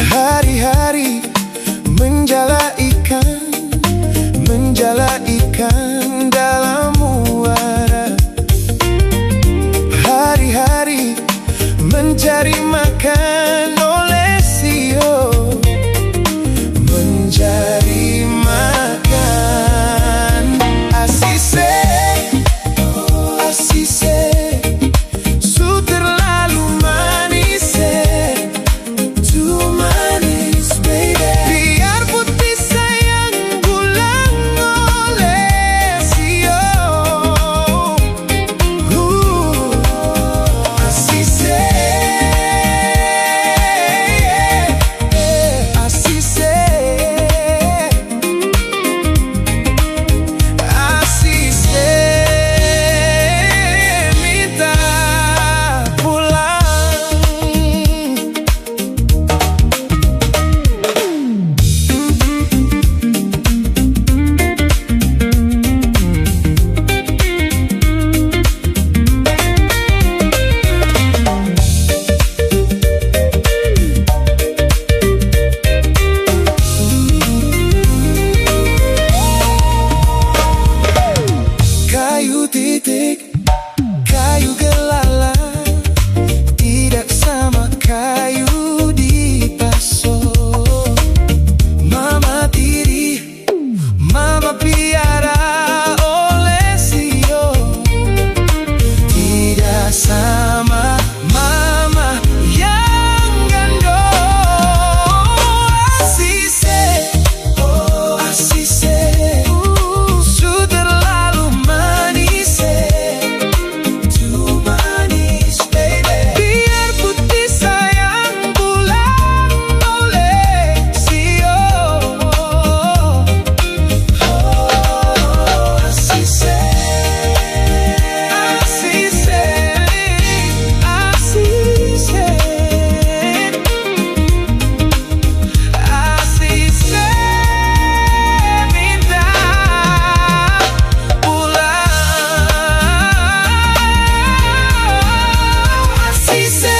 Hari-hari menjala ikan dalam muara. Hari-hari mencari makan oleh sio, mencari makan. Asise, asise, su terlalu manis, too manis baby. Biar putih sayang pulang oleh sio. Asise, asise, asise minta pulang. Kayu titik, kayu gelala, tidak sama kayu di paso. Mama tiri, mama piara oleh sio, tidak sama mama yang gandong. Asise, oh asise, su terlalu manis, too manis baby. Biar putih sayang pulang oleh sio. Asise, asise, asise, asise minta pulang. Asise.